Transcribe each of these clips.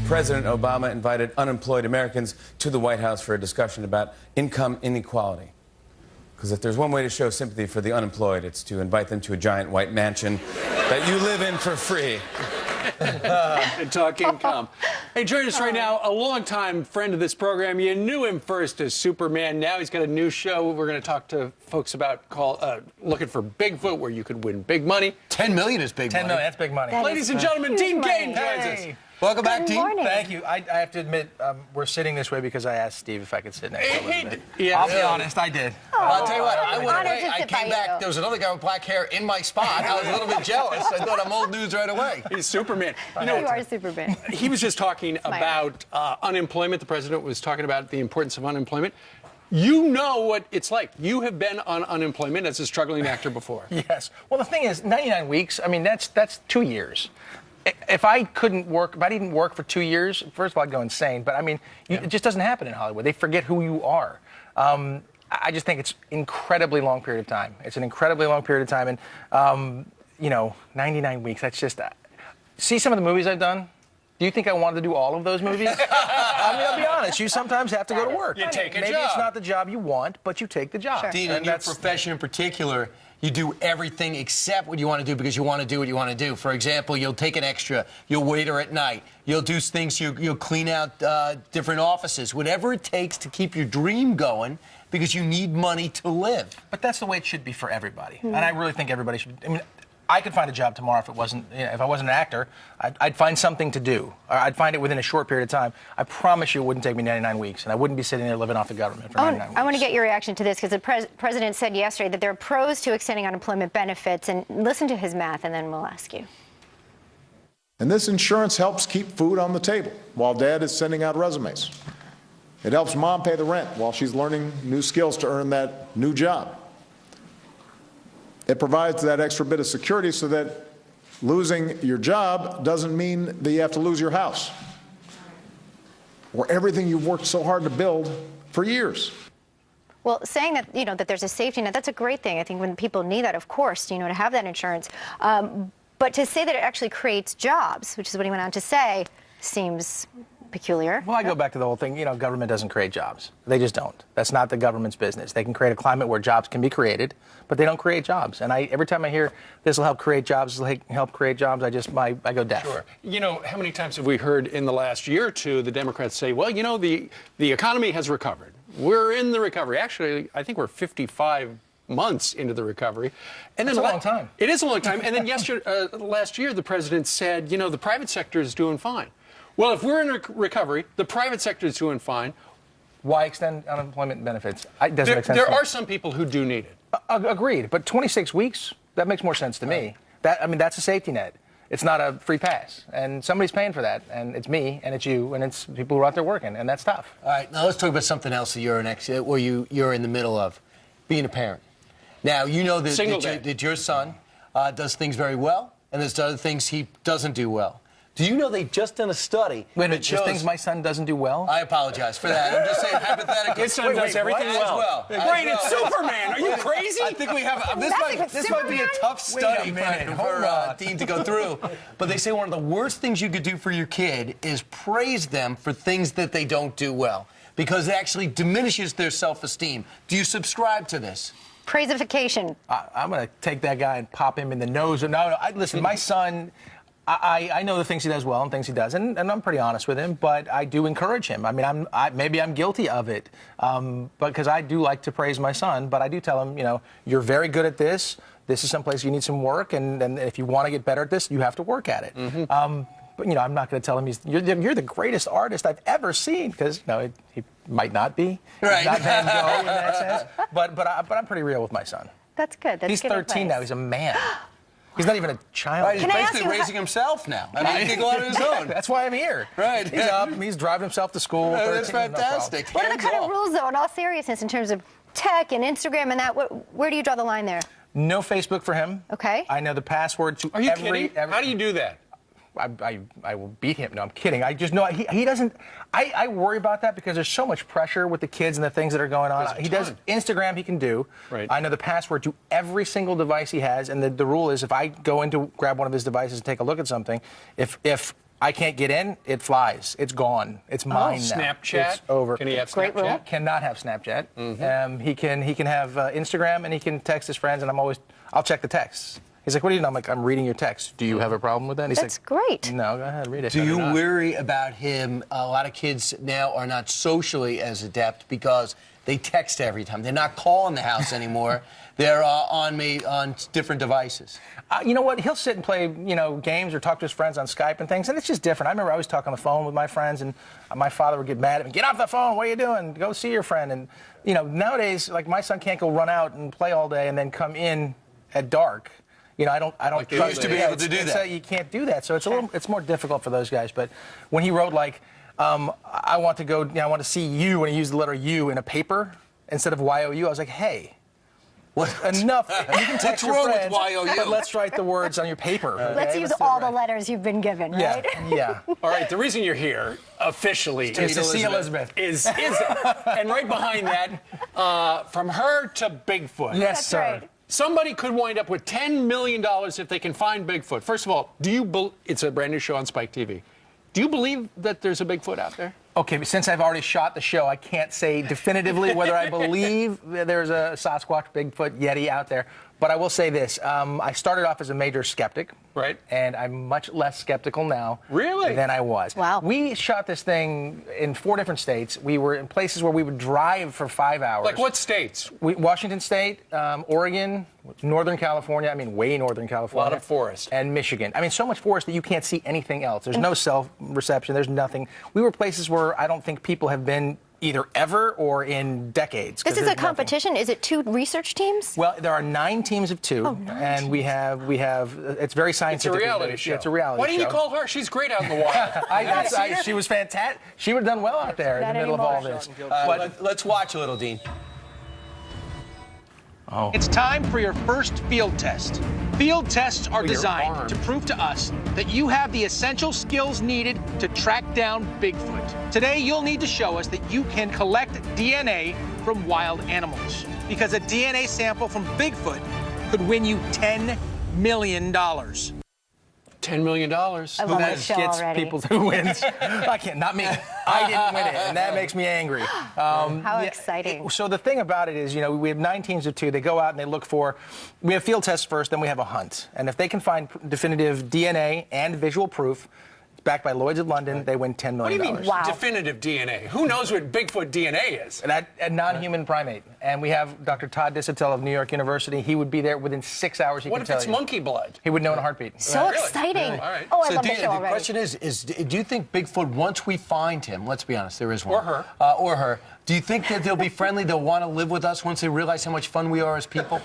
President Obama invited unemployed Americans to the White House for a discussion about income inequality. Because if there's one way to show sympathy for the unemployed, it's to invite them to a giant white mansion that you live in for free. And talk income. Hey, joining us right now, a longtime friend of this program. You knew him first as Superman. Now he's got a new show we're going to talk to folks about called Looking for Bigfoot, where you could win big money. 10 million is big money. 10 million, that's big money. Ladies and gentlemen, Dean Cain joins us. Welcome back, Dean. Morning. Thank you. I have to admit, we're sitting this way because I asked Steve if I could sit next to Elizabeth. Yeah. I'll be honest, I did. I'll tell you what, I went Honored away, to I sit by came back, you. there was another guy with black hair in my spot. I was a little bit jealous. I thought I'm old news right away. He's Superman. You are Superman. He was just talking about unemployment. The president was talking about the importance of unemployment. You know what it's like. You have been on unemployment as a struggling actor before. Yes. Well, the thing is, 99 weeks, I mean, that's 2 years. If I couldn't work, if I didn't work for 2 years, first of all, I'd go insane. But, I mean, it just doesn't happen in Hollywood. They forget who you are. I just think it's an incredibly long period of time. It's an incredibly long period of time. And, you know, 99 weeks, that's just... see some of the movies I've done? Do you think I wanted to do all of those movies? I mean, I'll be honest. You sometimes have to go to work. You take a Maybe job. it's not the job you want, but you take the job. Sure. Dean, And in your that's- profession in particular, you do everything except what you want to do because you want to do what you want to do. For example, you'll take an extra, you'll waiter at night, you'll do things, you'll clean out different offices, whatever it takes to keep your dream going because you need money to live. But that's the way it should be for everybody. And I really think everybody should. I mean, I could find a job tomorrow if it wasn't, you know, if I wasn't an actor. I'd find something to do. Or I'd find it within a short period of time. I promise you it wouldn't take me 99 weeks, and I wouldn't be sitting there living off the government for 99 weeks. I want to get your reaction to this because the president said yesterday that there are pros to extending unemployment benefits. And listen to his math, and then we'll ask you. And this insurance helps keep food on the table while Dad is sending out resumes. It helps Mom pay the rent while she's learning new skills to earn that new job. It provides that extra bit of security so that losing your job doesn't mean that you have to lose your house or everything you've worked so hard to build for years. Well, saying that, you know, that there's a safety net, that's a great thing. I think when people need that, of course, you know, to have that insurance. But to say that it actually creates jobs, which is what he went on to say, seems peculiar. Well, I go back to the whole thing, you know, government doesn't create jobs. They just don't. That's not the government's business. They can create a climate where jobs can be created, but they don't create jobs. And every time I hear this will help create jobs, this will help create jobs, I go deaf. Sure. You know, how many times have we heard in the last year or two the Democrats say, well, you know, the economy has recovered. We're in the recovery. Actually, I think we're 55 months into the recovery. And then That's a long time. It is a long time. And then last year, the president said, you know, the private sector is doing fine. Well, if we're in a recovery, the private sector is doing fine. Why extend unemployment benefits? It doesn't make sense. There are some people who do need it. Agreed, but 26 weeks, that makes more sense to me. That's a safety net. It's not a free pass, and somebody's paying for that, and it's me, and it's you, and it's people who are out there working, and that's tough. All right, now let's talk about something else that you're you're in the middle of, being a parent. Now, you know that your son does things very well, and there's other things he doesn't do well. Do you know they've just done a study? Wait a minute, just things my son doesn't do well? I apologize for that. I'm just saying hypothetically. His son does everything well. Great, it's Superman. Are you crazy? I think we have. This might be a tough study for Dean to go through. But they say one of the worst things you could do for your kid is praise them for things that they don't do well, because it actually diminishes their self-esteem. Do you subscribe to this? Praisification. I'm going to take that guy and pop him in the nose. Listen, my son... I know the things he does well and things he doesn't, and I'm pretty honest with him, but I do encourage him. I mean, maybe I'm guilty of it, because I do like to praise my son, but I do tell him, you know, you're very good at this. This is someplace you need some work, and if you want to get better at this, you have to work at it. But, you know, I'm not going to tell him you're the greatest artist I've ever seen, because, you know, he might not be. Right. He's not Van Gogh in that sense. But I'm pretty real with my son. That's good. That's He's good 13 advice. now. He's a man. He's not even a child. Right, he's Can I ask basically you raising himself now. I mean, he can go out on his own. That's why I'm here. Right. He's up. He's driving himself to school. That's 13, no fantastic. What are the kind Hands of off. rules, though, in all seriousness, in terms of tech and Instagram and that? Where do you draw the line there? No Facebook for him. Okay. I know the password to Are you kidding? How do you do that? I will beat him. No, I'm kidding. I just know he doesn't. I worry about that because there's so much pressure with the kids and the things that are going on. He does Instagram. He can do. Right. I know the password to every single device he has, and the rule is if I go in to grab one of his devices and take a look at something, if I can't get in, it flies. It's gone. It's mine now. Snapchat? It's over. Can he have Great rule. Snapchat? Cannot have Snapchat. He can have Instagram, and he can text his friends, and I'll check the texts. He's like, what are you doing? I'm like, I'm reading your text. Do you have a problem with that? And he's That's like, great. No, go ahead, read it. Do you worry about him? A lot of kids now are not socially as adept because they text every time. They're not calling the house anymore. They're on different devices. You know what? He'll sit and play, games or talk to his friends on Skype and things, and it's just different. I remember I always talk on the phone with my friends, and my father would get mad at me. Get off the phone! What are you doing? Go see your friend. And nowadays, like my son can't go run out and play all day and then come in at dark. I don't Like you used to be able to do that. You can't do that, so it's more difficult for those guys. But when he wrote I want to go, I want to see you, and he used the letter U in a paper instead of Y-O-U, I was like, hey. Enough. You can text your friends, but let's write the words on your paper. Okay? Let's use all the letters you've been given, right? Yeah. All right, the reason you're here officially Is to see Elizabeth. is and right behind that, from her to Bigfoot. Yes, That's sir. right. Somebody could wind up with $10 million if they can find Bigfoot. First of all, it's a brand new show on Spike TV. Do you believe that there's a Bigfoot out there? Okay, but since I've already shot the show, I can't say definitively whether I believe there's a Sasquatch, Bigfoot, Yeti out there. But I will say this. I started off as a major skeptic. Right. And I'm much less skeptical now. Really? Than I was. Wow. We shot this thing in 4 different states. We were in places where we would drive for 5 hours. Like what states? Washington State, Oregon, Northern California, way Northern California. A lot of forest. And Michigan. So much forest that you can't see anything else. There's no cell reception. There's nothing. We were places where I don't think people have been either ever or in decades. This is a competition. Is it 2 research teams? Well, there are 9 teams of 2, and we have. It's very scientific. It's a reality show. It's a reality show. Why didn't you call her? She's great out in the wild. She was fantastic. She would have done well out there in the middle of all this. Let's watch a little, Dean. Oh. It's time for your first field test. Field tests are designed to prove to us that you have the essential skills needed to track down Bigfoot. Today, you'll need to show us that you can collect DNA from wild animals, because a DNA sample from Bigfoot could win you $10 million. $10 million. I love this show gets already. people who wins. I can't. Not me. I didn't win it, and that makes me angry. How exciting. So the thing about it is, we have 9 teams of 2. They go out and they look for. We have field tests first, then we have a hunt. And if they can find definitive DNA and visual proof, backed by Lloyd's of London, they win $10 million. What do you mean, definitive DNA? Who knows what Bigfoot DNA is? A non-human primate. And we have Dr. Todd Disotell of New York University. He would be there within 6 hours. What if it's monkey blood? He would know in a heartbeat. So exciting. All right. Oh, I So love the show the already. question is, do you think Bigfoot, once we find him, let's be honest, there is one. Or her. Do you think that they'll be friendly, they'll want to live with us once they realize how much fun we are as people?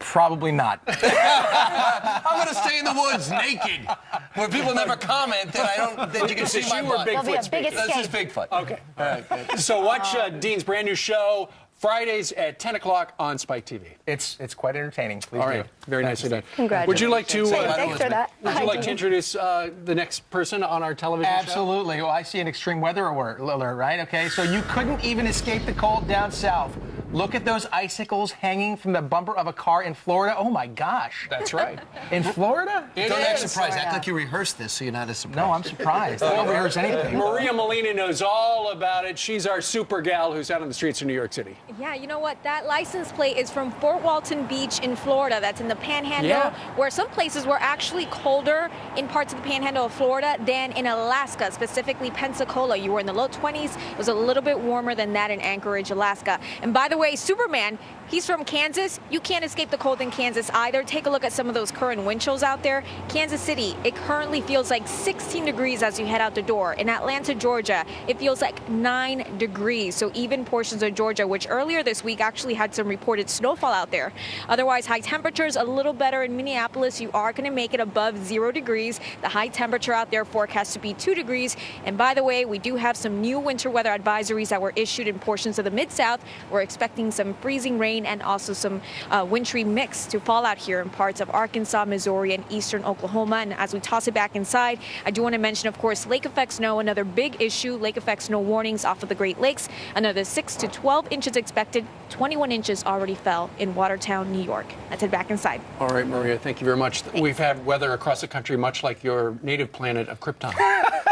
Probably not. I'm going to stay in the woods naked, where people never comment that you can see my butt. There'll be a big This is escape. Bigfoot. Okay. All right. So watch Dean's brand new show Fridays at 10 o'clock on Spike TV. It's quite entertaining. Please All right. do. Very nicely done. Congratulations. Would you like to? Thanks for that. Would you like to introduce the next person on our television show? Absolutely. Well, I see an extreme weather alert, right? Okay, so you couldn't even escape the cold down south. Look at those icicles hanging from the bumper of a car in Florida. Oh, my gosh. That's right. In Florida? It Don't act is. surprised. Act like you rehearsed this so you're not as surprised. No, I'm surprised. I don't rehearse anything. Maria Molina knows all about it. She's our super gal who's out on the streets of New York City. Yeah, you know what? That license plate is from Fort Walton Beach in Florida. That's in the Panhandle, Yeah. where some places were actually colder in parts of the Panhandle of Florida than in Alaska, specifically Pensacola. You were in the low 20s. It was a little bit warmer than that in Anchorage, Alaska. And by the way, Superman, he's from Kansas. You can't escape the cold in Kansas either. Take a look at some of those current wind chills out there. Kansas City, it currently feels like 16 degrees as you head out the door. In Atlanta, Georgia, it feels like 9 degrees. So even portions of Georgia, which earlier this week actually had some reported snowfall out there. Otherwise, high temperatures a little better in Minneapolis. You are going to make it above 0 degrees. The high temperature out there forecast to be 2 degrees. And by the way, we do have some new winter weather advisories that were issued in portions of the Mid-South. We're expecting some freezing rain and also some wintry mix to fall out here in parts of Arkansas, Missouri, and eastern Oklahoma. And as we toss it back inside, I do want to mention, of course, lake effect snow, another big issue. Lake effect snow warnings off of the Great Lakes. Another 6 to 12 inches expected. 21 inches already fell in Watertown, New York. Let's head back inside. All right, Maria, thank you very much. We've had weather across the country much like your native planet of Krypton.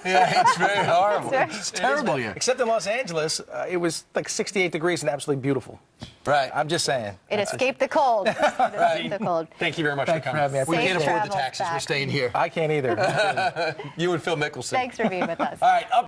Yeah, it's very horrible. It's terrible here. Except in Los Angeles, it was like 68 degrees and absolutely beautiful. Right. I'm just saying. It escaped the cold. It escaped the cold. Thank you very much Thanks for for coming. having me. I We appreciate can't Safe afford the travels taxes. We're back. staying here. I can't either. You and Phil Mickelson. Thanks for being with us. All right, up